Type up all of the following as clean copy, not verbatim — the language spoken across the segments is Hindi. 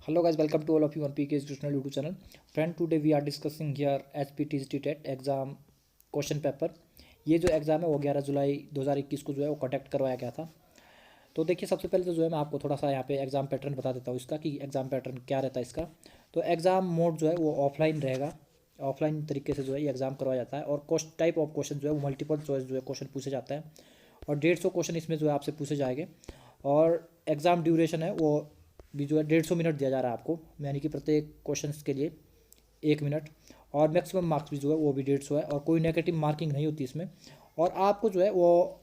Hello guys, welcome to all of you on PK Institutional YouTube channel. Friend, today we are discussing here SPTCT TET exam question paper. ये जो एग्ज़ाम है वो 11 जुलाई 2021 को जो है वो कंडक्ट करवाया गया था। तो देखिए, सबसे पहले तो जो है मैं आपको थोड़ा सा यहाँ पे एग्ज़ाम पैटर्न बता देता हूँ इसका कि एग्ज़ाम पैटर्न क्या रहता है इसका। तो एग्ज़ाम मोड जो है वो ऑफलाइन रहेगा। ऑफलाइन तरीके से जो है ये एग्ज़ाम करवाया जाता है और टाइप ऑफ क्वेश्चन जो है वो मल्टीपल चॉइस जो है क्वेश्चन पूछे जाता है और 150 क्वेश्चन इसमें जो है आपसे पूछे जाएंगे। और एग्ज़ाम ड्यूरेशन है वो भी जो है 150 मिनट दिया जा रहा है आपको, यानी कि प्रत्येक क्वेश्चन के लिए 1 मिनट। और मैक्सिमम मार्क्स भी जो है वो भी 150 है और कोई नेगेटिव मार्किंग नहीं होती इसमें। और आपको जो है वो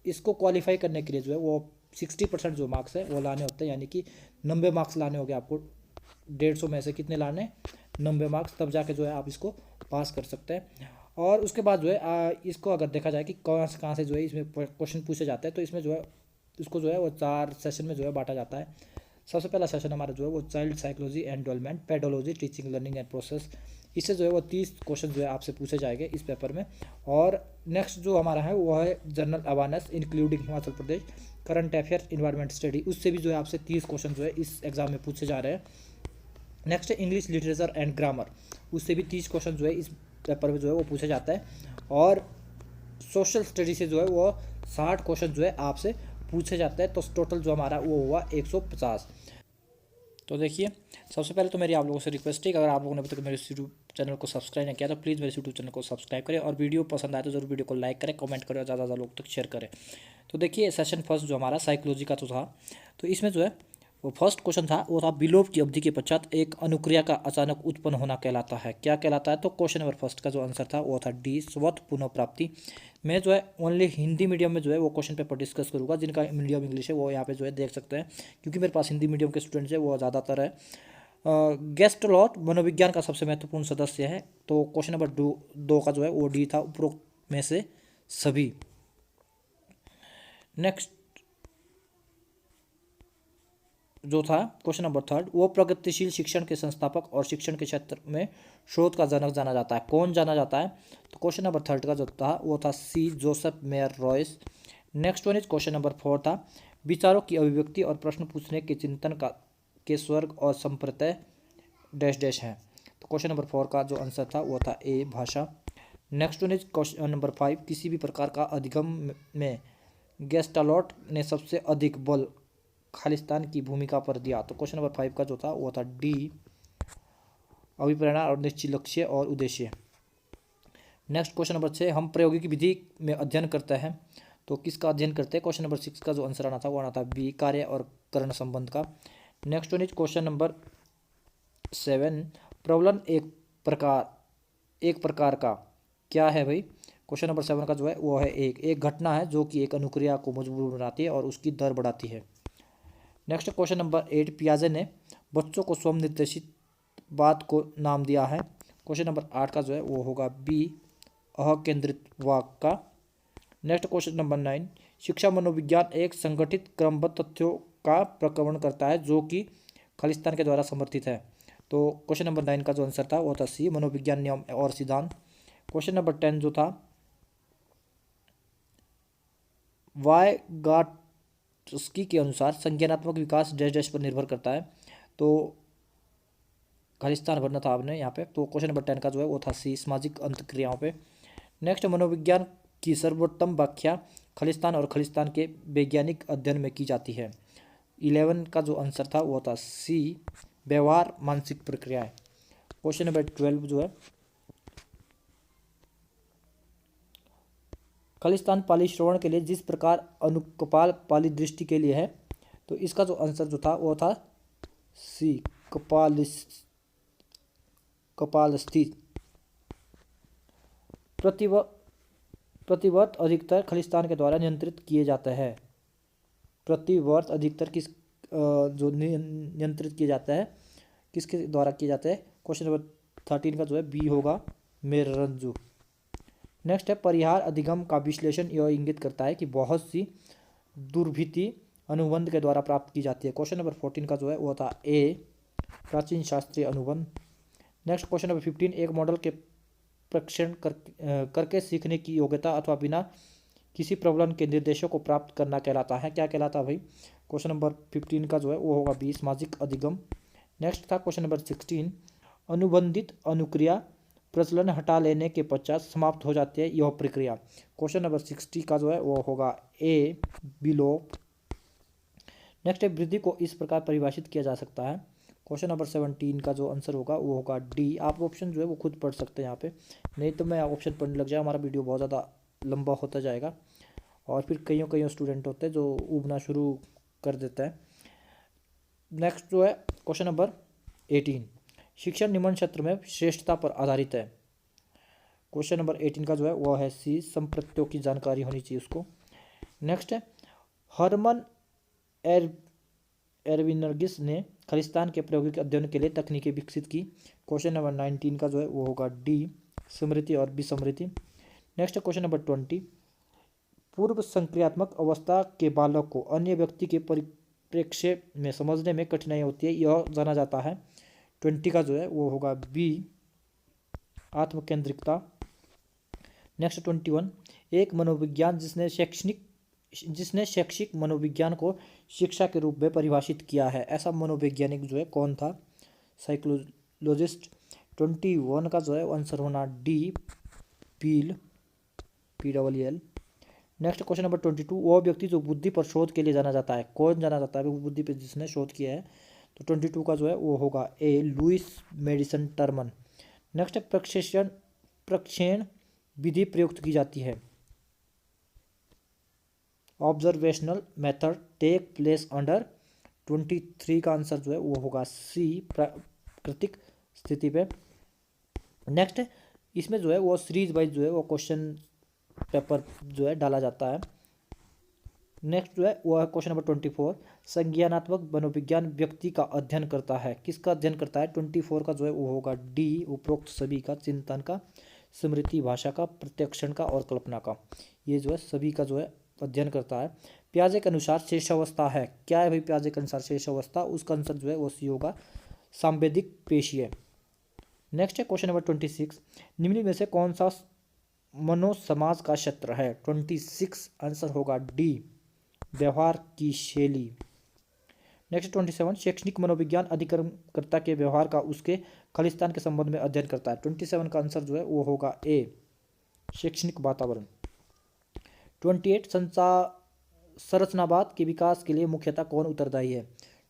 इसको क्वालिफाई करने के लिए जो है वो 60% जो मार्क्स है वो लाने होते हैं, यानी कि 90 मार्क्स लाने होंगे आपको। 150 में से कितने लाने? 90 मार्क्स, तब जाके जो है आप इसको पास कर सकते हैं। और उसके बाद जो है इसको अगर देखा जाए कि कहाँ से जो है इसमें क्वेश्चन पूछे जाते हैं, तो इसमें जो है इसको जो है वो 4 सेशन में जो है बांटा जाता है। सबसे पहला सेशन हमारा जो है वो child psychology and development, pedology, teaching learning and process. इससे जो है वो 30 क्वेश्चन जो है आपसे पूछे जाएंगे इस पेपर में। और नेक्स्ट जो हमारा है वो है general awareness including Himachal Pradesh, current affair, environment study. उससे भी जो है आपसे 30 क्वेश्चन जो है इस एग्जाम में पूछे जा रहे हैं। नेक्स्ट है इंग्लिश लिटरेचर एंड ग्रामर, उससे भी 30 क्वेश्चन जो है इस पेपर में जो है वो पूछा जाता है। और सोशल स्टडी से जो है वो 60 क्वेश्चन जो है आपसे पूछे जाते हैं। तो टोटल जो हमारा वो हुआ 150। तो देखिए, सबसे पहले तो मेरी आप लोगों से रिक्वेस्ट है कि अगर आप लोगों ने अभी तक मेरे यूट्यूब चैनल को सब्सक्राइब नहीं किया तो प्लीज़ मेरे यूट्यूब चैनल को सब्सक्राइब करें और वीडियो पसंद आए तो जरूर वीडियो को लाइक करें, कमेंट करें और ज़्यादा से ज़्यादा लोग तक शेयर करें। तो देखिए, सेशन फर्स्ट जो हमारा साइकोलॉजी का तो था, तो इसमें जो है वो फर्स्ट क्वेश्चन था वो था विलोप की अवधि के पश्चात एक अनुक्रिया का अचानक उत्पन्न होना कहलाता है, क्या कहलाता है? तो क्वेश्चन नंबर फर्स्ट का जो आंसर था वो था डी, स्वत पुनः प्राप्ति। मैं जो है ओनली हिंदी मीडियम में जो है वो क्वेश्चन पेपर डिस्कस करूंगा। जिनका मीडियम इंग्लिश है वो यहाँ पे जो है देख सकते हैं, क्योंकि मेरे पास हिंदी मीडियम के स्टूडेंट्स है वो ज़्यादातर है। गेस्टलॉट मनोविज्ञान का सबसे महत्वपूर्ण सदस्य है, तो क्वेश्चन नंबर दो का जो है वो डी था, उपरोक्त में से सभी। नेक्स्ट जो था क्वेश्चन नंबर थर्ड, वो प्रगतिशील शिक्षण के संस्थापक और शिक्षण के क्षेत्र में शोध का जनक जाना जाता है, कौन जाना जाता है? तो क्वेश्चन नंबर थर्ड का जो था वो था C, Joseph Mayer Royce. Next one is question number four था विचारों की अभिव्यक्ति और प्रश्न पूछने के चिंतन का के स्वर्ग और संप्रत्यय डैश डैश हैं। तो क्वेश्चन नंबर फोर का जो आंसर था वो था ए, भाषा। Next one is question number five, किसी भी प्रकार का अधिगम में गेस्टालॉट ने सबसे अधिक बल खालिस्तान की भूमिका पर दिया। तो क्वेश्चन नंबर 5 का जो था वो था डी, अभिप्रेरणा और निश्चित लक्ष्य और उद्देश्य। नेक्स्ट क्वेश्चन नंबर 6, हम प्रायोगिक विधि में अध्ययन करते हैं, तो किसका अध्ययन करते हैं? क्वेश्चन नंबर 6 का जो आंसर आना था वो आना था बी, कार्य और करण संबंध का। Next one is question number 7, प्रबलन एक प्रकार का क्या है भाई? क्वेश्चन नंबर 7 का जो है वो है एक घटना है जो कि एक अनुक्रिया को मजबूत बनाती है और उसकी दर बढ़ाती है। नेक्स्ट क्वेश्चन नंबर 8, पियाजे ने बच्चों को स्वयं निर्देशित बात को नाम दिया है। क्वेश्चन नंबर 8 का जो है वो होगा बी, अकेंद्रित वाक्य का। नेक्स्ट क्वेश्चन नंबर 9, शिक्षा मनोविज्ञान एक संगठित क्रमबद्ध तथ्यों का प्रकरण करता है जो कि खालिस्तान के द्वारा समर्थित है। तो क्वेश्चन नंबर 9 का जो आंसर था वो था सी, मनोविज्ञान नियम और सिद्धांत। क्वेश्चन नंबर 10 जो था वाई गाट उसकी के अनुसार संज्ञानात्मक विकास डैश डैश पर निर्भर करता है, तो खालिस्तान भरना था आपने यहाँ पे। तो क्वेश्चन नंबर 10 का जो है वो था सी, सामाजिक अंतक्रियाओं पे। नेक्स्ट, मनोविज्ञान की सर्वोत्तम व्याख्या खालिस्तान और खालिस्तान के वैज्ञानिक अध्ययन में की जाती है। 11 का जो आंसर था वो था सी, व्यवहार मानसिक प्रक्रियाएं। क्वेश्चन नंबर 12 जो है खालिस्तान पाली श्रवण के लिए जिस प्रकार अनुकपाल पाली दृष्टि के लिए है, तो इसका जो आंसर जो था वो था सी, कपालस्थी। प्रतिवर्त अधिकतर खालिस्तान के द्वारा नियंत्रित किए जाते हैं। प्रतिवर्त अधिकतर किस जो नियंत्रित किए जाता है किसके द्वारा किए जाते हैं? क्वेश्चन नंबर 13 का जो है बी होगा, मेररंजू। नेक्स्ट है परिहार अधिगम का विश्लेषण यह इंगित करता है कि बहुत सी दुर्भिति अनुबंध के द्वारा प्राप्त की जाती है। क्वेश्चन नंबर 14 का जो है वो था ए, प्राचीन शास्त्रीय अनुबंध। नेक्स्ट क्वेश्चन नंबर 15, एक मॉडल के परीक्षण करके सीखने की योग्यता अथवा बिना किसी प्रबलन के निर्देशों को प्राप्त करना कहलाता है, क्या कहलाता है भाई? क्वेश्चन नंबर 15 का जो है वो होगा बी, सामाजिक अधिगम। नेक्स्ट था क्वेश्चन नंबर 16, अनुबंधित अनुक्रिया प्रचलन हटा लेने के पश्चात समाप्त हो जाती है यह प्रक्रिया। क्वेश्चन नंबर 60 का जो है वो होगा ए, विलोप। नेक्स्ट है, वृद्धि को इस प्रकार परिभाषित किया जा सकता है। क्वेश्चन नंबर 17 का जो आंसर होगा वो होगा डी। आप ऑप्शन जो है वो खुद पढ़ सकते हैं यहाँ पे, नहीं तो मैं ऑप्शन पढ़ने लग जाए हमारा वीडियो बहुत ज़्यादा लंबा होता जाएगा और फिर कईयों स्टूडेंट होते हैं जो उबना शुरू कर देता है। नेक्स्ट जो है क्वेश्चन नंबर 18, शिक्षण निम्न क्षेत्र में श्रेष्ठता पर आधारित है। क्वेश्चन नंबर 18 का जो है वह है सी, संप्रत्यों की जानकारी होनी चाहिए उसको। नेक्स्ट है, हरमन एरविनर्गिस ने खालिस्तान के प्रायोगिक अध्ययन के लिए तकनीकें विकसित की। क्वेश्चन नंबर 19 का जो है वो होगा डी, स्मृति और विस्मृति। नेक्स्ट क्वेश्चन नंबर 20, पूर्व संक्रियात्मक अवस्था के बालक को अन्य व्यक्ति के परिप्रेक्ष्य में समझने में कठिनाई होती है, यह जाना जाता है। 20 का जो है वो होगा बी, आत्मकेंद्रिकता। नेक्स्ट 21, एक मनोविज्ञान जिसने शैक्षिक मनोविज्ञान को शिक्षा के रूप में परिभाषित किया है, ऐसा मनोवैज्ञानिक जो है कौन था? साइकोलॉजिस्ट। 21 का जो है आंसर होना डी, पील, PEEL। नेक्स्ट क्वेश्चन नंबर 22, वो व्यक्ति जो बुद्धि पर शोध के लिए जाना जाता है, कौन जाना जाता है वो बुद्धि पर जिसने शोध किया है? तो 22 का जो है वो होगा A, Lewis Madison Terman. Next प्रक्षेपण विधि प्रयुक्त की जाती है। Observational method take place under. 23 का आंसर जो है वो होगा सी, प्राकृतिक स्थिति पे। नेक्स्ट इसमें जो है वो सीरीज वाइज जो है वो क्वेश्चन पेपर जो है डाला जाता है। नेक्स्ट जो है वो है क्वेश्चन नंबर 24, संज्ञानात्मक मनोविज्ञान व्यक्ति का अध्ययन करता है, किसका अध्ययन करता है? 24 का जो है वो होगा डी, उपरोक्त सभी का, चिंतन का, स्मृति, भाषा का, प्रत्यक्षण का और कल्पना का, ये जो है सभी का जो है अध्ययन करता है। पियाजे के अनुसार शेषावस्था है, क्या है भाई पियाजे के अनुसार शेषावस्था? उसका आंसर जो है वो सी होगा, सांवेदिक पेशीय। नेक्स्ट है क्वेश्चन नंबर 26, निम्न में से कौन सा मनोसमाज का क्षेत्र है? 26 आंसर होगा डी, व्यवहार की शैली। नेक्स्ट 27, शैक्षणिक मनोविज्ञान अधिकरणकर्ता के व्यवहार का उसके खालिस्तान के संबंध में अध्ययन करता है। 27 का आंसर जो है वो होगा ए, शैक्षणिक वातावरण। 28, संरचनावाद के विकास के लिए मुख्यतः कौन उत्तरदायी है?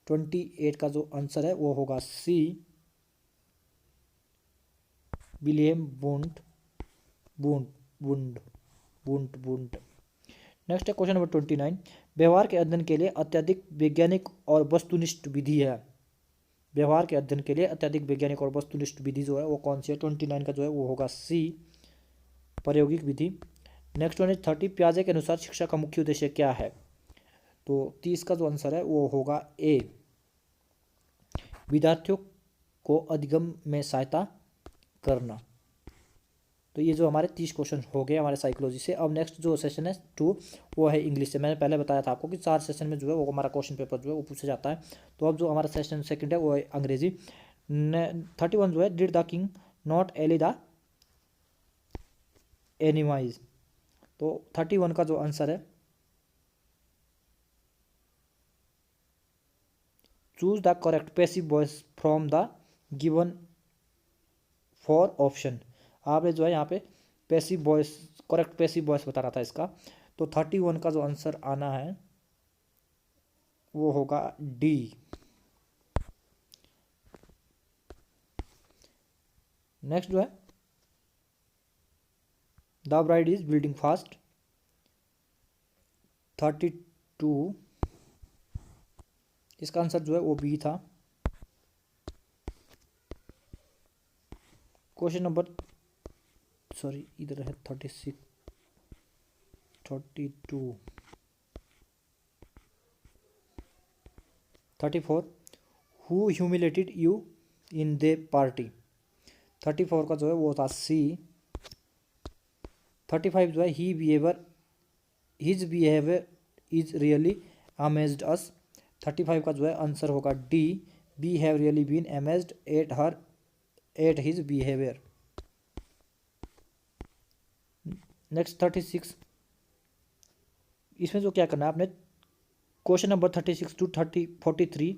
28 का जो आंसर है वो होगा सी, विलियम वुंट। नेक्स्ट है क्वेश्चन नंबर 29, व्यवहार के अध्ययन के लिए अत्यधिक वैज्ञानिक और वस्तुनिष्ठ विधि है। व्यवहार के अध्ययन के लिए अत्यधिक वैज्ञानिक और वस्तुनिष्ठ विधि जो है वो कौन सी है? 29 का जो है वो होगा सी, प्रायोगिक विधि। नेक्स्ट वन है 30, पियाजे के अनुसार शिक्षा का मुख्य उद्देश्य क्या है? तो 30 का जो आंसर है वो होगा ए, विद्यार्थियों को अधिगम में सहायता करना। तो ये जो हमारे 30 क्वेश्चन हो गए हमारे साइकोलॉजी से। अब नेक्स्ट जो सेशन है 2 वो है इंग्लिश से। मैंने पहले बताया था आपको कि 4 सेशन में जो है वो हमारा क्वेश्चन पेपर जो है वो पूछा जाता है। तो अब जो हमारा सेशन सेकंड है वो है अंग्रेजी। 31 जो है, did the king not ally the enemies. तो 31 का जो आंसर है, choose the correct passive voice from the given 4 option. आपने जो है यहाँ पे passive voice, correct passive voice बताना था इसका। तो 31 का जो आंसर आना है वो होगा डी। नेक्स्ट जो है, the bride is building fast. 32 इसका आंसर जो है वो बी था। क्वेश्चन नंबर इधर है 36, 32, 34, who humiliated you in the party. 34 का जो है वो था सी। 35 जो है, his behaviour is really amazed us. 35 का जो है आंसर होगा D, we have really been amazed at his behaviour. Next 36, इसमें जो क्या करना है आपने, question number 36 to 43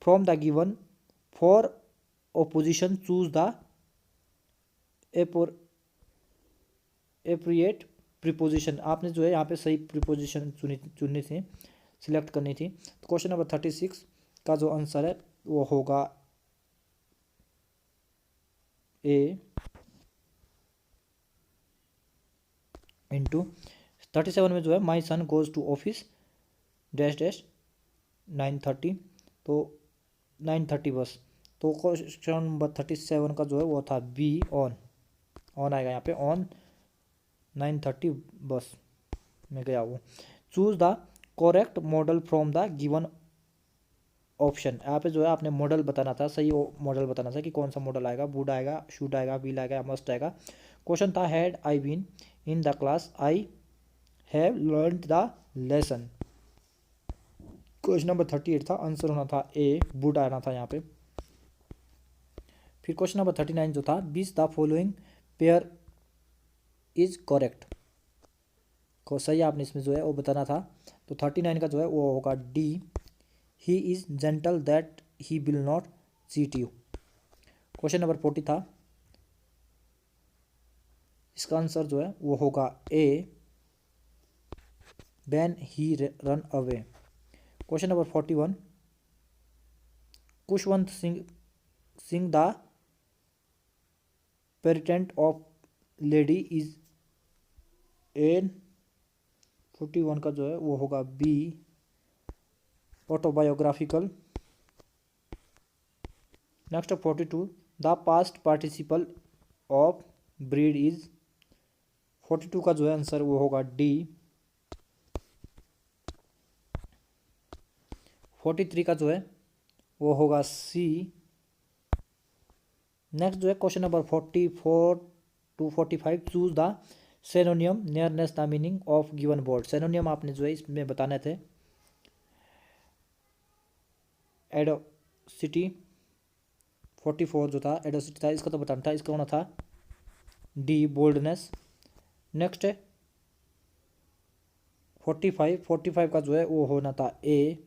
from the given four opposition choose the appropriate preposition. आपने जो है यहाँ पे सही प्रीपोजिशन चुननी थी, सिलेक्ट करनी थी। तो क्वेश्चन नंबर 36 का जो आंसर है वो होगा ए। इंटू 37 में जो है my son goes to office dash dash 9:30, तो 9:30 बस। तो क्वेश्चन नंबर 37 का जो है वो था बी, ऑन आएगा यहाँ पे, ऑन 9:30 बस में गया वो। Choose the correct model from the given option. यहाँ पे जो है आपने मॉडल बताना था, सही मॉडल बताना था कि कौन सा मॉडल आएगा, वुड आएगा, शुड आएगा, विल आएगा या मस्ट आएगा। क्वेश्चन था had I been in the class I have learned the lesson. Question number 38 था, आंसर होना था ए, वुड आना था यहाँ पे। फिर क्वेश्चन नंबर 39 जो था which the following pair is correct, को सही आपने इसमें जो है वो बताना था। तो 39 का जो है वो होगा D, he is gentle that he will not cheat you. Question number 40 था, इसका आंसर जो है वो होगा A, when he run away. Question number 41, Khushwant Singh the parent of lady is an. 41 का जो है वो होगा B, autobiographical. Next 42, the past participle of breed is. 42 का जो है आंसर वो होगा डी। 43 का जो है वो होगा सी। नेक्स्ट जो है question number 44 to 45, choose the synonym nearness the meaning of given word. Synonym आपने जो है इसमें बताने थे। एडोसिटी 44 जो था एडोसिटी था, इसका तो बताना था, इसका होना था डी, बोल्डनेस। नेक्स्ट है 45 का जो है वो होना था ए।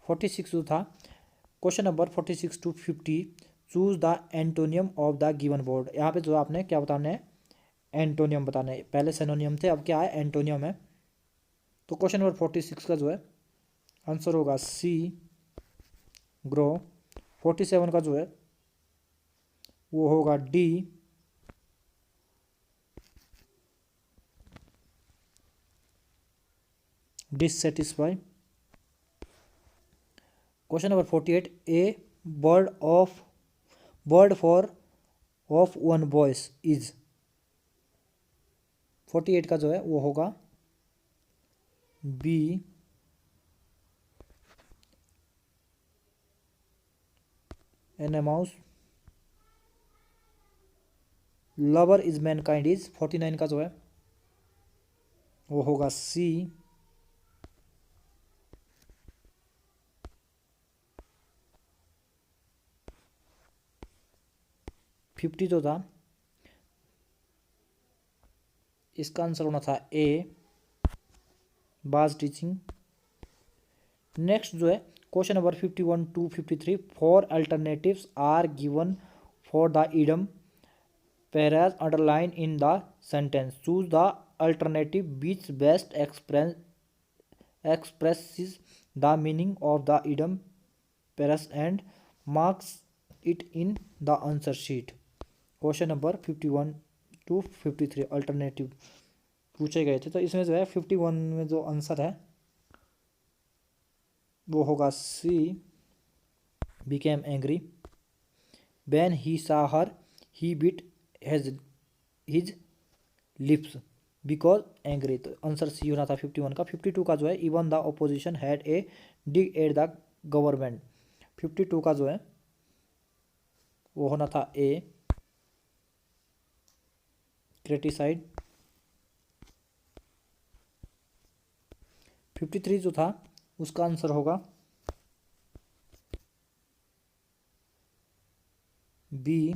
46 जो था question number 46 to 50, choose the antonym of the given word. यहाँ पे जो आपने क्या बताना है, एंटोनियम बताना है। पहले सिनोनियम थे, अब क्या है, एंटोनियम है। तो क्वेश्चन नंबर 46 का जो है आंसर होगा सी, ग्रो। 47 का जो है वो होगा D, dissatisfy. Question number 48, a bird for of one voice is. 48 का जो है वो होगा B, an mouse. Lover is mankind is. 49 का जो है वो होगा सी। 50 जो था इसका आंसर होना था ए, बाज टीचिंग। नेक्स्ट जो है question number 51 to 53, four alternatives are given for the idiom phrase underline in the sentence. Choose the alternative which best expresses the meaning of the idiom pairs and marks it in the answer sheet। Question number 51 to 53 alternative पूछे गए थे। तो इसमें जो है 51 में जो आंसर है वो होगा सी, became angry। when he saw her he bit his lips because angry। तो आंसर सी होना था 51 का। 52 का जो है even the opposition had a dig at the government. 52 का जो है वो होना था ए, क्रिटिसाइड। 53 जो था उसका आंसर होगा बी,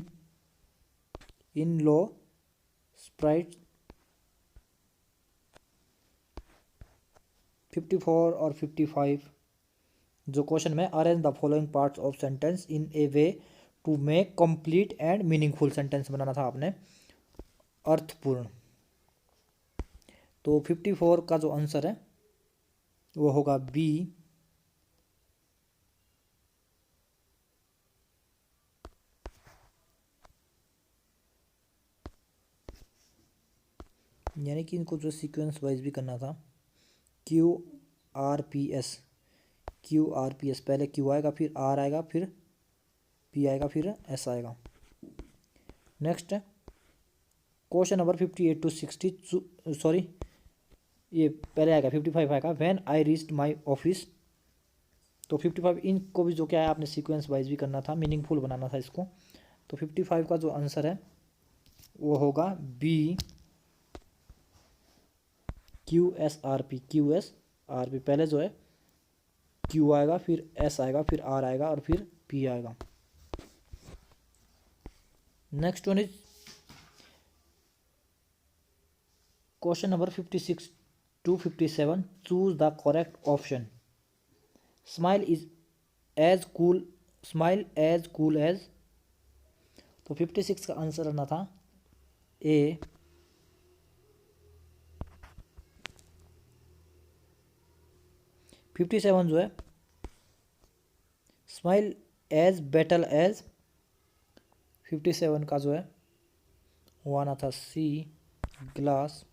इन लो स्प्राइट। 54 और 55 जो क्वेश्चन में arrange the following parts of sentence in a way to make complete and meaningful sentence बनाना था आपने, अर्थपूर्ण। तो 54 का जो आंसर है वो होगा बी, यानी कि इनको जो सीक्वेंस वाइज भी करना था। QRPS, QRPS, पहले Q आएगा, फिर R आएगा, फिर P आएगा, फिर S आएगा। नेक्स्ट है क्वेश्चन नंबर 58 टू 60, सॉरी ये पहले आएगा 55 आएगा, when I reached my office. तो 55 इनको भी जो क्या है आपने सीक्वेंस वाइज भी करना था, मीनिंगफुल बनाना था इसको। तो 55 का जो आंसर है वो होगा बी, QSRP, QSRP, पहले जो है Q आएगा, फिर S आएगा, फिर R आएगा और फिर P आएगा। Next one is question number 56 to 57, choose the correct option. Smile as cool as. तो 56 का आंसर आना था ए, 57 जो है स्माइल एज बैटल एज। 57 का जो है वो आना था सी, ग्लास।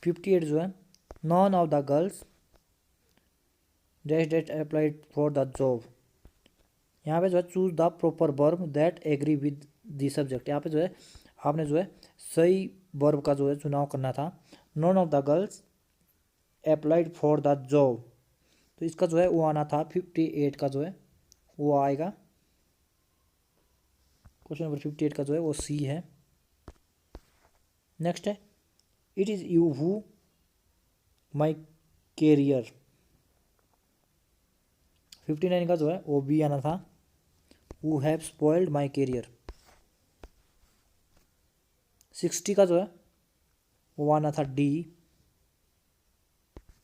58 जो है none of the girls dash dash applied for the job. यहाँ पे जो है choose the proper verb that agree with the subject. यहाँ पे जो है आपने जो है सही वर्ब का जो है चुनाव करना था। Non of the girls applied for the job, तो इसका जो है वो आना था 58 का जो है वो आएगा। क्वेश्चन नंबर 58 का जो है वो सी है। नेक्स्ट है it is you who my career. 59 का जो है वो बी आना था, who have spoiled my career. 60 का जो है वो आना था डी,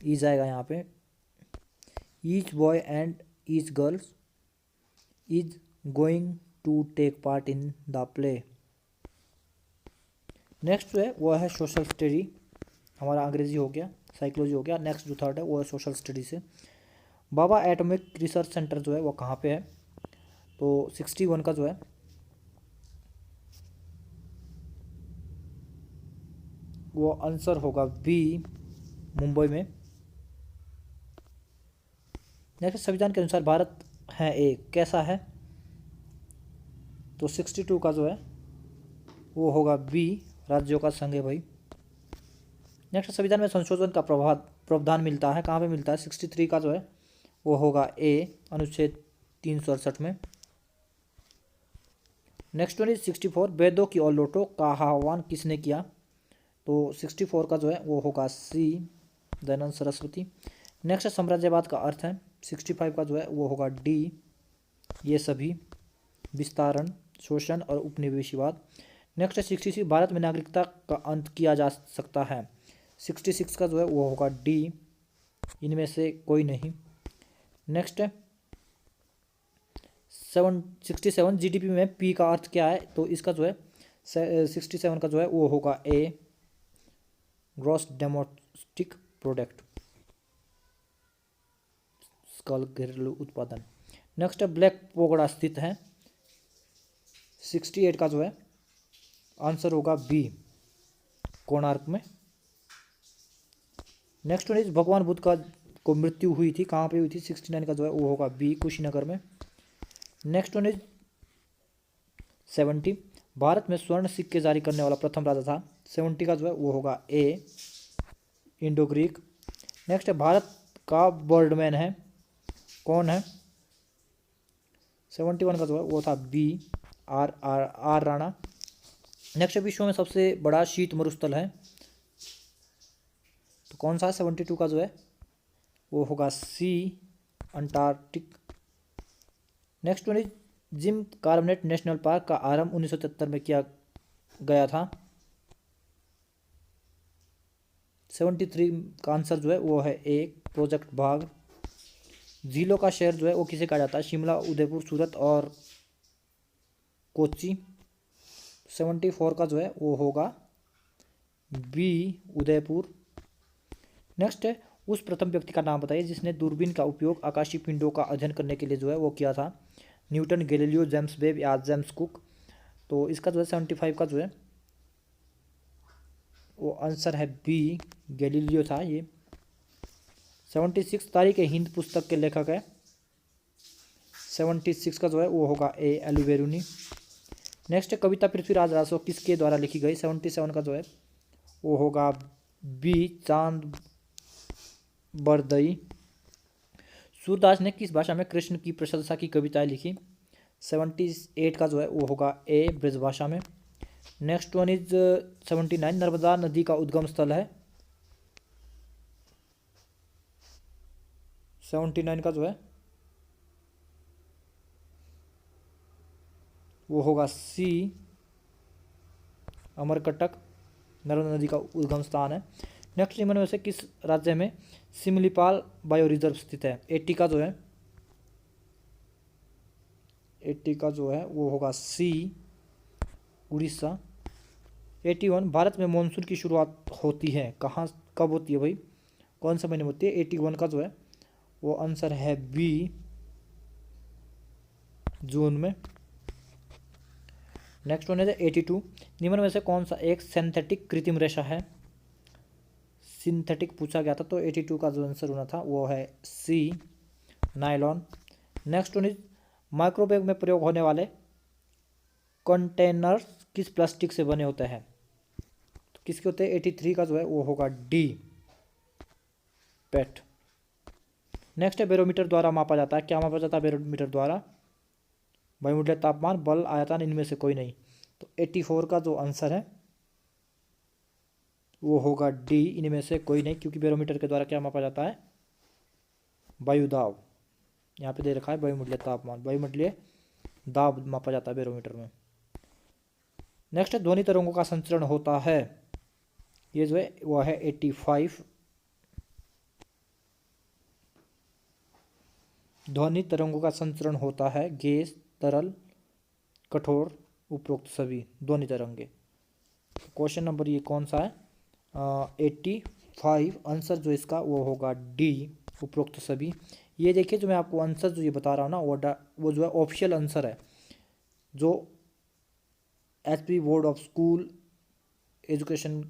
ईज आएगा यहाँ पे। Each boy and each girls is going to take part in the play. Next जो है वो है सोशल स्टडी, हमारा अंग्रेजी हो गया, साइकोलॉजी हो गया। नेक्स्ट जो थर्ड है वो है सोशल स्टडी से। बाबा एटॉमिक रिसर्च सेंटर जो है वो कहाँ पे है। तो 61 का जो है वो आंसर होगा बी, मुंबई में। नेक्स्ट संविधान के अनुसार भारत है एक कैसा है। तो 62 का जो है वो होगा बी, राज्यों का संघ है भाई। नेक्स्ट संविधान में संशोधन का प्रावधान मिलता है, कहाँ पे मिलता है। 63 का जो है वो होगा ए, अनुच्छेद 368 में। नेक्स्ट वन इज 64, वेदों की ओर लौटो का आह्वान किसने किया। तो 64 का जो है वो होगा सी, दयानंद सरस्वती। नेक्स्ट साम्राज्यवाद का अर्थ है। 65 का जो है वो होगा डी, ये सभी, विस्तारण, शोषण और उपनिवेशवाद। नेक्स्ट 66, भारत में नागरिकता का अंत किया जा सकता है। 66 का जो है वो होगा डी, इनमें से कोई नहीं। नेक्स्ट 67, जीडीपी में पी का अर्थ क्या है। तो इसका जो है 67 का जो है वो होगा ए, ग्रॉस डोमेस्टिक प्रोडक्ट, सकल घरेलू उत्पादन। नेक्स्ट ब्लैक पोगड़ा स्थित है। 68 का जो है आंसर होगा बी, कोणार्क में। नेक्स्ट वन इज भगवान बुद्ध का को मृत्यु हुई थी, कहाँ पे हुई थी। 69 का जो है वो होगा बी, कुशीनगर में। नेक्स्ट वन इज 70, भारत में स्वर्ण सिक्के जारी करने वाला प्रथम राजा था। 70 का जो है वो होगा ए, इंडो ग्रीक। नेक्स्ट है भारत का बर्डमैन है, कौन है। 71 का जो है वो था बी, आर राणा। नेक्स्ट विश्व में सबसे बड़ा शीत मरुस्थल है, तो कौन सा है। 72 का जो है वो होगा C, Antarctic. Next one is Jim Corbett National Park का आरंभ 1973 में किया गया था? 73 का आंसर जो है वो है ए, प्रोजेक्ट बाघ। जिलों का शहर जो है वो किसे कहा जाता है? शिमला, उदयपुर, सूरत और कोच्चि। 74 का जो है वो होगा बी, उदयपुर। नेक्स्ट है, उस प्रथम व्यक्ति का नाम बताइए जिसने दूरबीन का उपयोग आकाशीय पिंडों का अध्ययन करने के लिए जो है वो किया था? न्यूटन, गैलीलियो, जेम्स वेब या जेम्स कुक। तो इसका जो है 75 का जो है वो आंसर है बी, गैलीलियो था ये। 76 तारीख हिंद पुस्तक के लेखक है? 76 का जो है वो होगा ए, एलुवेरुनी। नेक्स्ट है, कविता पृथ्वीराज रासो किसके द्वारा लिखी गई? 77 का जो है वो होगा बी, चांद बरदई। सूरदास ने किस भाषा में कृष्ण की प्रशंसा की कविताएं लिखी? 78 का जो है वो होगा ए, ब्रजभाषा में। नेक्स्ट वन इज 79, नर्मदा नदी का उद्गम स्थल है? 79 का जो है वो होगा सी, अमरकटक नर्मदा नदी का उद्गम स्थान है। नेक्स्ट निम्न में से किस राज्य में सिमलीपाल बायो रिजर्व स्थित है? 80 का जो है 80 का जो है वो होगा सी, उड़ीसा। 81, भारत में मानसून की शुरुआत होती है कहाँ, कब होती है भाई, कौन से महीने में होती है? 81 का जो है वो आंसर है बी, जून में। नेक्स्ट वन है 82, निम्न में से कौन सा एक सिंथेटिक कृत्रिम रेशा है? सिंथेटिक पूछा गया था, तो 82 का जो आंसर होना था वो है C, nylon. Next one is, microwave में प्रयोग होने वाले कंटेनर्स किस प्लास्टिक से बने होते हैं? तो किसके होते हैं? 83 का जो है वो होगा डी, पेट। नेक्स्ट है, बैरोमीटर द्वारा मापा जाता है? क्या मापा जाता है बैरोमीटर द्वारा? वायुमंडलीय तापमान, बल, आयतन, इनमें से कोई नहीं। तो 84 का जो आंसर है वो होगा डी, इनमें से कोई नहीं, क्योंकि बैरोमीटर के द्वारा क्या मापा जाता है? वायु दाब। यहाँ पे दे रखा है वायुमंडलीय तापमान, वायुमंडलीय दाब मापा जाता है बैरोमीटर में। नेक्स्ट है, ध्वनि तरंगों का संचरण होता है? ये जो है वो है 85। ध्वनि तरंगों का संचरण होता है गैस, तरल, कठोर, उपरोक्त सभी ध्वनि तरंगे। क्वेश्चन नंबर ये कौन सा है? 85 आंसर जो इसका वो होगा डी, उपरोक्त सभी। ये देखिए जो मैं आपको आंसर जो ये बता रहा हूँ ना वो जो है ऑफिशियल आंसर है, जो HP board of school education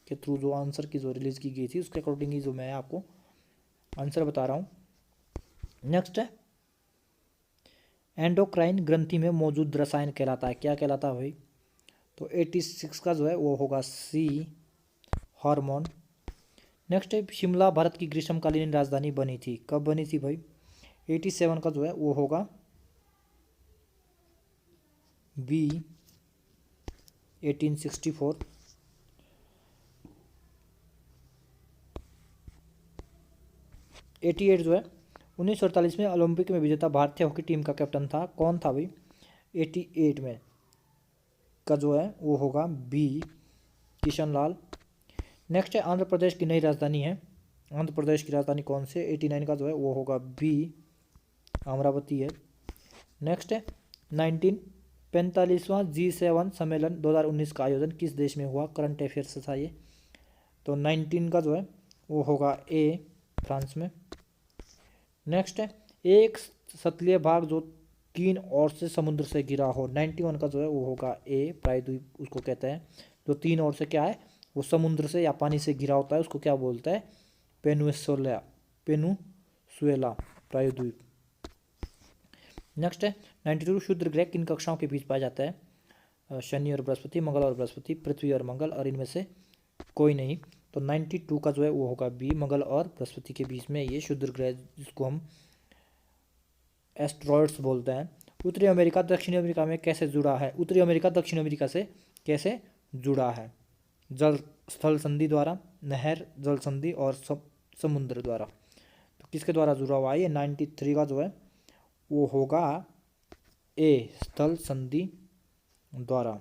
के थ्रू जो आंसर की जो रिलीज की गई थी उसके अकॉर्डिंग ही जो मैं आपको आंसर बता रहा हूँ। नेक्स्ट है, एंडोक्राइन ग्रंथि में मौजूद रसायन कहलाता है? क्या कहलाता है भाई? तो 86 का जो है वो होगा सी, हार्मोन। नेक्स्ट है, शिमला भारत की ग्रीष्मकालीन राजधानी बनी थी? कब बनी थी भाई? 87 का जो है वो होगा बी, 1864। 88 जो है 1948 में ओलंपिक में विजेता भारतीय हॉकी टीम का कैप्टन था? कौन था भाई 88 में का जो है वो होगा बी, किशन लाल। नेक्स्ट है, आंध्र प्रदेश की नई राजधानी है? आंध्र प्रदेश की राजधानी कौन से? 89 का जो है वो होगा बी, अमरावती है। नेक्स्ट है, 45वां G7 सम्मेलन 2019 का आयोजन किस देश में हुआ? करंट अफेयर्स था ये। तो 19 का जो है वो होगा ए, फ्रांस में। नेक्स्ट है, एक सतलीय भाग जो 3 ओर से समुद्र से घिरा हो? 91 का जो है वो होगा ए, प्रायद्वीप उसको कहते हैं। जो 3 ओर से क्या है वो समुद्र से या पानी से घिरा होता है उसको क्या बोलता है? पेनुसुएला, पेनुसुएला प्रायद्वीप। नेक्स्ट है, 92 क्षुद्र ग्रह किन कक्षाओं के बीच पाया जाता है? शनि और बृहस्पति, मंगल और बृहस्पति, पृथ्वी और मंगल, और इनमें से कोई नहीं। तो 92 का जो है वो होगा बी, मंगल और बृहस्पति के बीच में ये क्षुद्र ग्रह जिसको हम एस्ट्रॉइड्स बोलते हैं। उत्तरी अमेरिका दक्षिणी अमेरिका में कैसे जुड़ा है? उत्तरी अमेरिका दक्षिण अमेरिका से कैसे जुड़ा है? जल स्थल संधि द्वारा, नहर जल संधि और समुद्र द्वारा। तो किसके द्वारा जुड़ा हुआ है? ये 93 का जो है वो होगा ए, स्थल संधि द्वारा।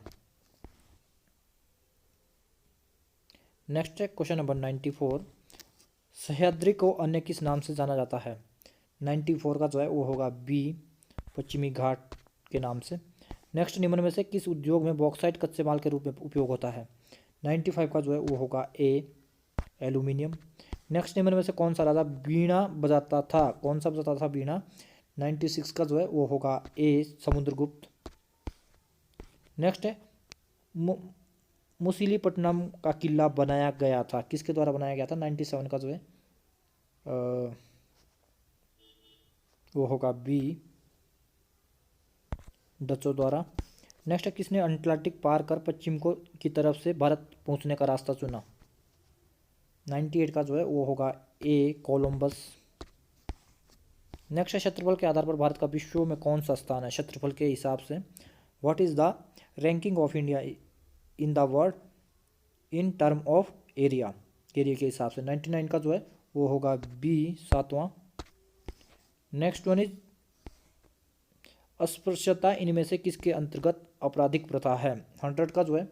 नेक्स्ट है क्वेश्चन नंबर 94। सह्याद्री को अन्य किस नाम से जाना जाता है? 94 का जो है वो होगा बी, पश्चिमी घाट के नाम से। नेक्स्ट, निम्न में से किस उद्योग में बॉक्साइट कच्चे माल के रूप में उपयोग होता है? 95 का जो है वो होगा ए, एल्यूमिनियम। नेक्स्ट, निम्न में से कौन सा राजा बीणा बजाता था? कौन सा बजाता था बीणा? 96 का जो है वो होगा ए, समुद्रगुप्त। नेक्स्ट है मुसीलीपट्टनम का किला बनाया गया था, किसके द्वारा बनाया गया था? 97 का जो है वो होगा बी, डचों द्वारा। नेक्स्ट है किसने अटलांटिक पार कर पश्चिम को की तरफ से भारत पहुंचने का रास्ता चुना? 98 का जो है वो होगा ए, कोलंबस। नेक्स्ट है क्षेत्रफल के आधार पर भारत का विश्व में कौन सा स्थान है? क्षेत्रफल के हिसाब से what is the ranking of India in the world in term of area, area के हिसाब से। 99 का जो है वो होगा बी, 7वां। नेक्स्ट वन इज अस्पृश्यता इनमें से किसके अंतर्गत आपराधिक प्रथा है? 100 का जो है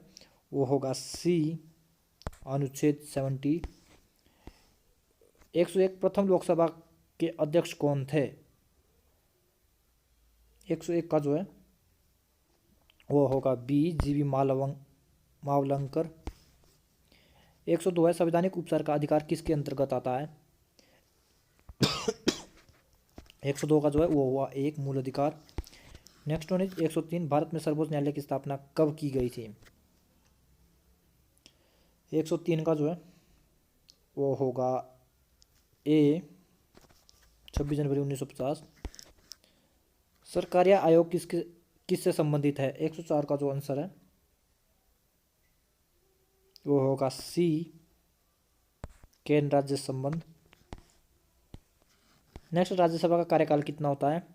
वो होगा सी, अनुच्छेद 70। 101 प्रथम लोकसभा के अध्यक्ष कौन थे? 101 का जो है वो होगा बी, जीवी मावलंकर। 102 है संवैधानिक उपचार का अधिकार किसके अंतर्गत आता है? 102 का जो है वो हुआ एक, मूल अधिकार। नेक्स्ट वन इज 103 भारत में सर्वोच्च न्यायालय की स्थापना कब की गई थी? 103 का जो है वो होगा ए, 26 जनवरी 1950। सरकारिया आयोग किससे संबंधित है? 104 का जो आंसर है वो होगा सी, केंद्र राज्य संबंध। नेक्स्ट, राज्यसभा का कार्यकाल कितना होता है?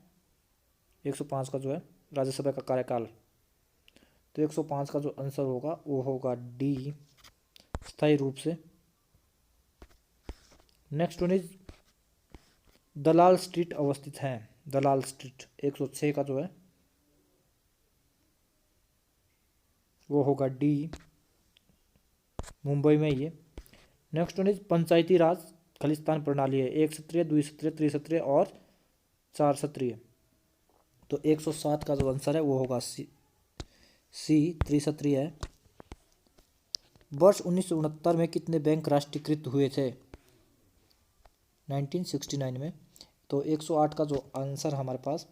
105 का जो है राज्यसभा का कार्यकाल, तो 105 का जो आंसर होगा वो होगा डी, स्थायी रूप से। Next one is Dalal street अवस्थित है, दलाल स्ट्रीट 106 का जो है वो होगा डी, मुंबई में ये। नेक्स्ट वन इज पंचायती राज खालिस्तान प्रणाली है, एक सत्रीय, द्विसत्रीय, त्रिसत्रीय और 4 सत्रीय। तो 107 का जो आंसर है वो होगा सी, त्रिसत्रीय है। वर्ष 1969 में कितने बैंक राष्ट्रीयकृत हुए थे? 1969 में। तो 108 का जो आंसर हमारे पास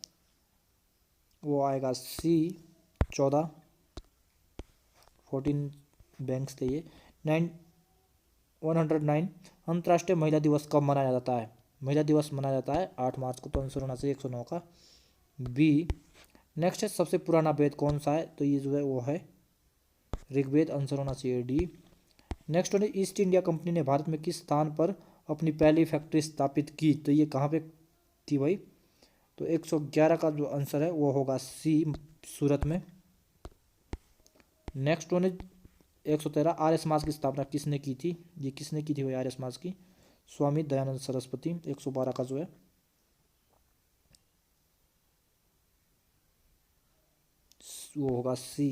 वो आएगा सी, 14 बैंक्स थे ये। 109 अंतर्राष्ट्रीय महिला दिवस कब मनाया जाता है? महिला दिवस मनाया जाता है 8 मार्च को, तो आंसर होना चाहिए 109 का बी। नेक्स्ट है सबसे पुराना वेद कौन सा है? तो ये जो है वो है ऋग्वेद, आंसर होना चाहिए D. Next one, east India company ने भारत में किस स्थान पर अपनी पहली फैक्ट्री स्थापित की? तो ये कहाँ पे थी भाई? तो 111 का जो आंसर है वो होगा सी, सूरत में। Next one is 113 Arya Samaj की स्थापना किसने की थी? ये किसने की थी भाई आर्य समाज की? स्वामी दयानंद सरस्वती। 112 का जो है वो होगा सी।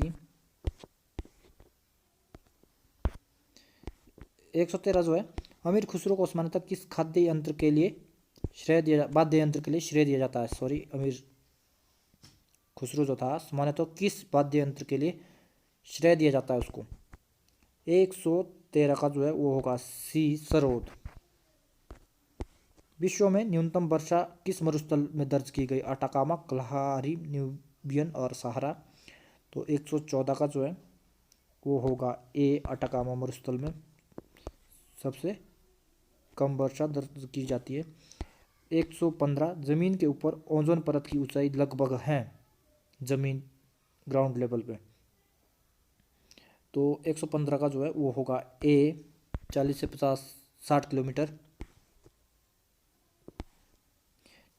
113 जो है अमीर खुसरो को उस्मानिया तक किस खाद्य यंत्र के लिए वाद्य यंत्र के लिए श्रेय दिया जाता है? सॉरी, अमीर खुसरो जो था उस्मानिया तो किस वाद्य यंत्र के लिए श्रेय दिया जाता है उसको? 113 का जो है वो होगा सी, सरोद। विश्व में न्यूनतम वर्षा किस मरुस्थल में दर्ज की गई? अटाकामा, कलहारी, न्यूबियन और सहारा। तो 114 का जो है वो होगा ए, अटाकामा मरुस्थल में सबसे कम वर्षा दर्ज की जाती है। 115 जमीन के ऊपर ओजोन परत की ऊंचाई लगभग है जमीन ग्राउंड लेवल पे। तो 115 का जो है वो होगा ए, 40 से 60 किलोमीटर।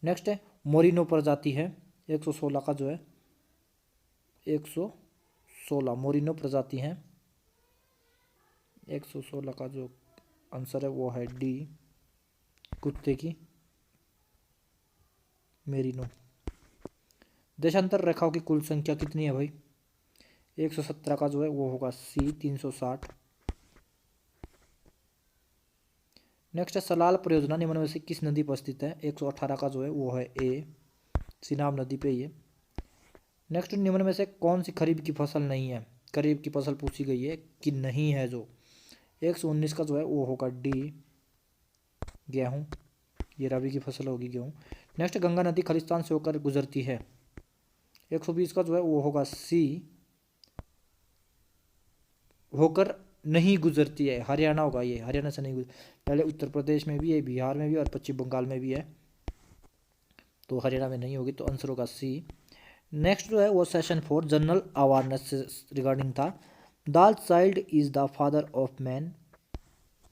नेक्स्ट है मोरिनो प्रजाति है, 116 का जो है 116 मोरिनो प्रजाति है। 116 का जो आंसर है वो है डी, कुत्ते की, मेरिनो। देशांतर रेखाओं की कुल संख्या कितनी है भाई? 117 का जो है वो होगा सी, 360। नेक्स्ट है सलाल परियोजना निम्न में से किस नदी पर स्थित है? 118 का जो है वो है ए, सिनाब नदी पे ही है। नेक्स्ट निम्न में से कौन सी खरीफ की फसल नहीं है? खरीफ की फसल पूछी गई है कि नहीं है जो। 119 का जो है वो होगा डी, गेहूँ। ये रबी की फसल होगी गेहूँ। नेक्स्ट गंगा नदी खालिस्तान से होकर गुजरती है। 120 का जो है वो होगा सी, होकर नहीं गुजरती है, हरियाणा होगा ये, हरियाणा से नहीं गुजर, पहले उत्तर प्रदेश में भी है, बिहार में भी और पश्चिम बंगाल में भी है, तो हरियाणा में नहीं होगी, तो आंसर होगा सी। नेक्स्ट जो है वो सेशन 4 जनरल अवेयरनेस से रिगार्डिंग था। The child is the father of man,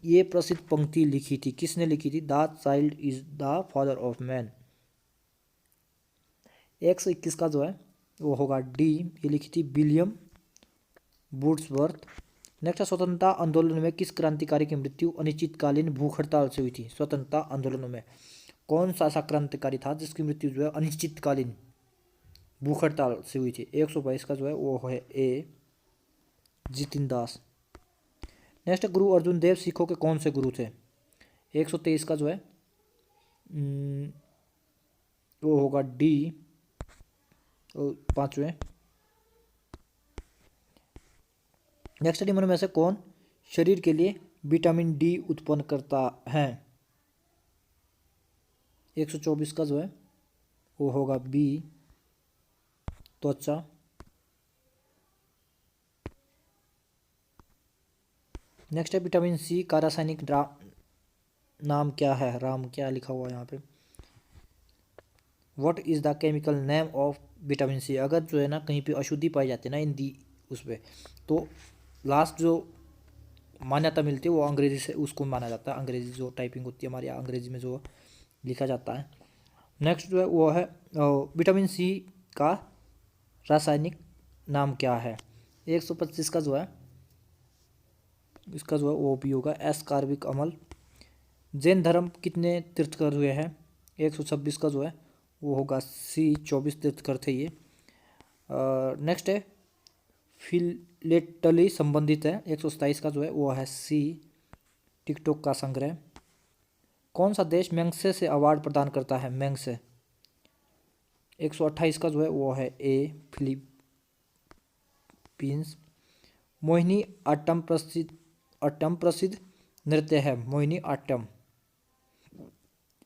ये प्रसिद्ध पंक्ति लिखी थी, किसने लिखी थी? The child is the father of man. 121 का जो है वो होगा डी, ये लिखी थी विलियम वुड्सवर्थ। नेक्स्ट है स्वतंत्रता आंदोलन में किस क्रांतिकारी की मृत्यु अनिश्चितकालीन भूख हड़ताल से हुई थी? स्वतंत्रता आंदोलन में कौन सा ऐसा क्रांतिकारी था जिसकी मृत्यु जो है अनिश्चितकालीन भूख हड़ताल से हुई थी? 122 का जो है वो है ए, जितिन दास। नेक्स्ट गुरु अर्जुन देव सिखों के कौन से गुरु थे? 123 का जो है वो होगा डी, पांचवें। नेक्स्ट निम्न में से कौन शरीर के लिए विटामिन डी उत्पन्न करता है? 124 का जो है वो होगा बी, त्वचा। नेक्स्ट है विटामिन सी का रासायनिक नाम क्या है? राम क्या लिखा हुआ है यहाँ पे? What is the chemical name of vitamin C? अगर जो है ना कहीं पे अशुद्धि पाई जाती है ना हिंदी उस पर, तो लास्ट जो मान्यता मिलती है वो अंग्रेजी से उसको माना जाता है, अंग्रेजी जो टाइपिंग होती है हमारी अंग्रेजी में जो लिखा जाता है। नेक्स्ट जो है वो है विटामिन सी का रासायनिक नाम क्या है? 125 का जो है इसका जो है वो भी होगा एस कार्बिक अम्ल। जैन धर्म कितने तीर्थकर हुए हैं? 126 का जो है वो होगा सी, 24 तीर्थकर थे ये। नेक्स्ट है फिलेटली संबंधित है, 127 का जो है वो है सी, टिकटॉक का संग्रह। कौन सा देश मैंगसे से अवार्ड प्रदान करता है? मैंगसे। 128 का जो है वो है ए, फिलीपींस। मोहिनी अट्टम प्रसिद्ध नृत्य है, मोहिनी अट्टम।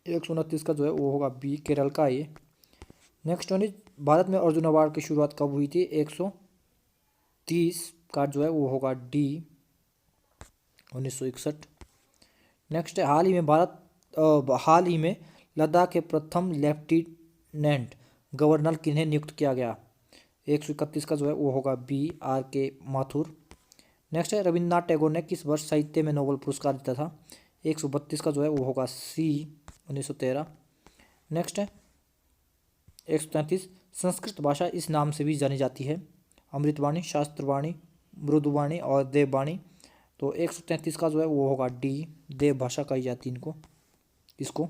129 का जो है वो होगा बी, केरल का ये। नेक्स्ट वन इज भारत में अर्जुन अवार्ड की शुरुआत कब हुई थी? 130 का जो है वो होगा डी, 1961। नेक्स्ट है हाल ही में लद्दाख के प्रथम लेफ्टिनेंट गवर्नर किन्हें नियुक्त किया गया? 131 का जो है वो होगा बी, आर के माथुर। नेक्स्ट है रविन्द्रनाथ टैगोर ने किस वर्ष साहित्य में नोबेल पुरस्कार जीता था? 132 का जो है वो होगा सी, 1913। नेक्स्ट है 133 संस्कृत भाषा इस नाम से भी जानी जाती है? अमृतवाणी, शास्त्रवाणी, मृदुवाणी और देववाणी। तो 133 का जो है वो होगा डी, देव भाषा कही जाती है इसको।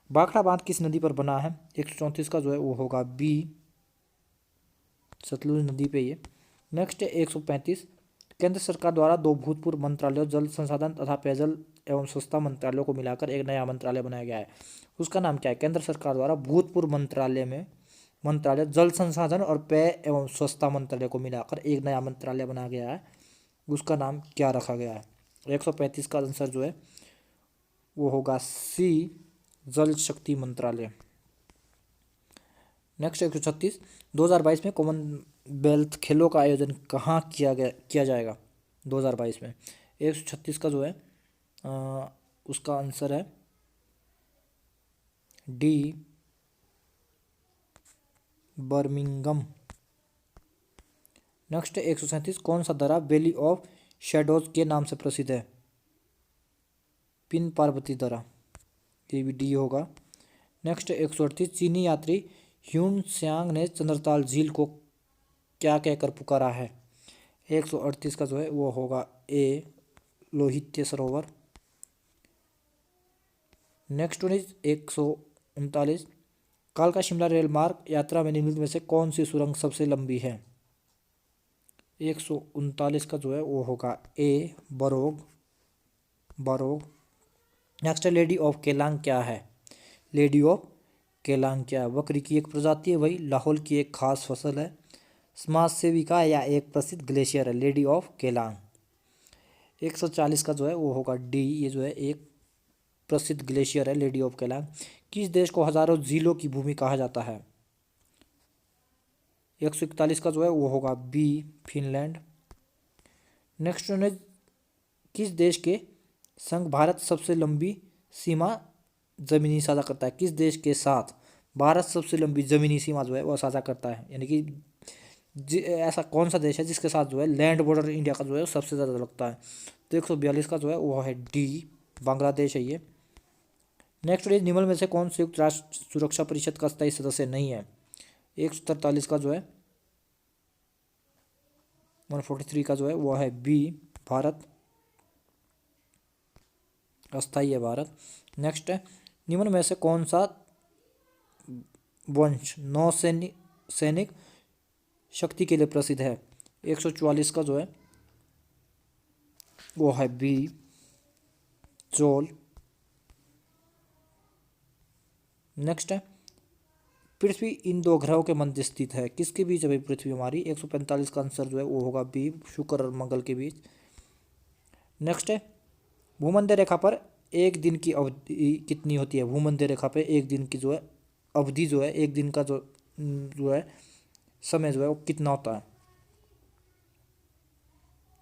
भाखड़ा बांध किस नदी पर बना है? 134 का जो है वो होगा बी, सतलुज नदी पे ये। नेक्स्ट है 135 केंद्र सरकार द्वारा दो भूतपूर्व मंत्रालयों जल संसाधन तथा पेयजल एवं स्वच्छता मंत्रालयों को मिलाकर एक नया मंत्रालय बनाया गया है, उसका नाम क्या है? केंद्र सरकार द्वारा भूतपूर्व मंत्रालय जल संसाधन और पेय एवं स्वच्छता मंत्रालय को मिलाकर एक नया मंत्रालय बनाया गया है, उसका नाम क्या रखा गया है? 135 का आंसर जो है वो होगा सी, जल शक्ति मंत्रालय। नेक्स्ट 136 2022 में कॉमनवेल्थ खेलों का आयोजन कहाँ किया जाएगा 2022 में? 136 का जो है उसका आंसर है डी, बर्मिंगम। नेक्स्ट 137 कौन सा दर्रा वैली ऑफ शैडोज के नाम से प्रसिद्ध है? पिन पार्वती दर्रा, ये भी डी होगा। नेक्स्ट 138 चीनी यात्री ह्यून त्सांग ने चंद्रताल झील को क्या कहकर पुकारा है? 138 का जो है वो होगा ए, लोहित्य सरोवर। नेक्स्ट वन इज 139 कालका शिमला रेल मार्ग यात्रा में निम्नलिखित में से कौन सी सुरंग सबसे लंबी है? 139 का जो है वो होगा ए, बरोग। नेक्स्ट है लेडी ऑफ केलांग क्या है। लेडी ऑफ केलांग क्या है? बकरी की एक प्रजाति है, वही लाहौल की एक खास फसल है, समाज सेविका या एक प्रसिद्ध ग्लेशियर है। लेडी ऑफ केलांग 140 का जो है वो होगा डी, ये जो है एक प्रसिद्ध ग्लेशियर है लेडी ऑफ केलांग। किस देश को हजारों झीलों की भूमि कहा जाता है? 141 का जो है वो होगा बी, फिनलैंड। नेक्स्ट वन है किस देश के संग भारत सबसे लंबी सीमा जमीनी साझा करता है? किस देश के साथ भारत सबसे लंबी जमीनी सीमा जो है वह साझा करता है, यानी कि ऐसा कौन सा देश है जिसके साथ जो है लैंड बॉर्डर इंडिया का जो है सबसे ज़्यादा लगता है? तो 142 का जो है वो है डी, बांग्लादेश है ये। नेक्स्ट है निम्न में से कौन संयुक्त राष्ट्र सुरक्षा परिषद का स्थायी सदस्य नहीं है? 143 का जो है 143 का जो है वो है बी, भारत, अस्थाई है भारत। नेक्स्ट है निम्न में से कौन सा वंश सैनिक शक्ति के लिए प्रसिद्ध है? 144 का जो है वो है बी, चोल। नेक्स्ट है पृथ्वी इन दो ग्रहों के मध्य स्थित है, किसके बीच है भाई पृथ्वी हमारी? 145 का आंसर जो है वो होगा बी, शुक्र और मंगल के बीच। नेक्स्ट है भूमध्य रेखा पर एक दिन की अवधि कितनी होती है? भूमध्य रेखा पे एक दिन की जो है अवधि जो है, एक दिन का जो है समय जो है वो कितना होता है?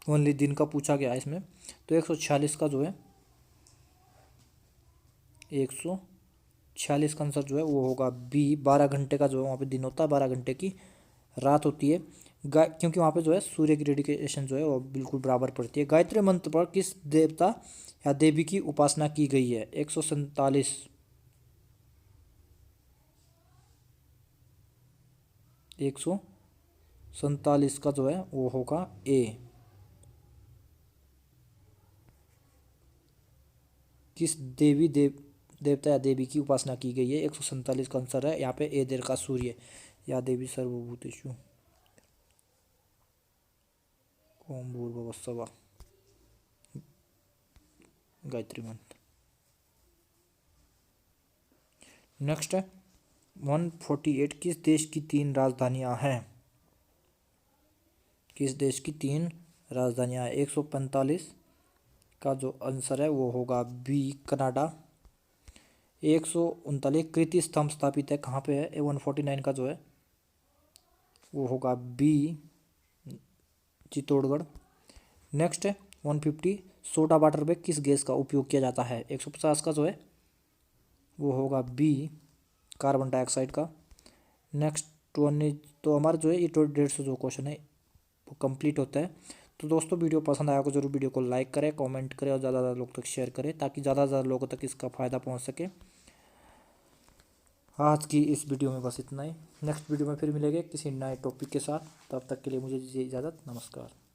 ओनली दिन का पूछा गया है इसमें। तो 146 का जो है 146 का आंसर जो है वो होगा बी, 12 घंटे का जो है वहाँ पे दिन होता है, 12 घंटे की रात होती है। क्योंकि वहाँ पे जो है सूर्य की रेडिएशन जो है वो बिल्कुल बराबर पड़ती है। गायत्री मंत्र पर किस देवता या देवी की उपासना की गई है? 147 147 का जो है वो होगा ए, किस देवता या देवी की उपासना की गई है? 147 का आंसर है यहाँ पे ए, देर का सूर्य या देवी सर्वभूतेषु ओम भूर्भुवः स्वः, गायत्री मंत्र। नेक्स्ट है 148 किस देश की 3 राजधानियां हैं? किस देश की 3 राजधानियां हैं? 145 का जो आंसर है वो होगा बी, कनाडा। 139 कीर्ति स्तंभ स्थापित है कहाँ पे है? 149 का जो है वो होगा बी, चित्तौड़गढ़। नेक्स्ट है 150 सोडा वाटर में किस गैस का उपयोग किया जाता है? 150 का जो है वो होगा बी, कार्बन डाइऑक्साइड का। नेक्स्ट वन इज तो हमारा जो है ये 150 जो क्वेश्चन है वो कंप्लीट होता है। तो दोस्तों वीडियो पसंद आया तो जरूर वीडियो को लाइक करें, कमेंट करें और ज़्यादा ज़्यादा लोग तक शेयर करें ताकि ज़्यादा से ज़्यादा लोगों तक इसका फ़ायदा पहुंच सके। आज की इस वीडियो में बस इतना ही। नेक्स्ट वीडियो में फिर मिलेंगे किसी नए टॉपिक के साथ, तब तक के लिए मुझे दीजिए इजाज़त। नमस्कार।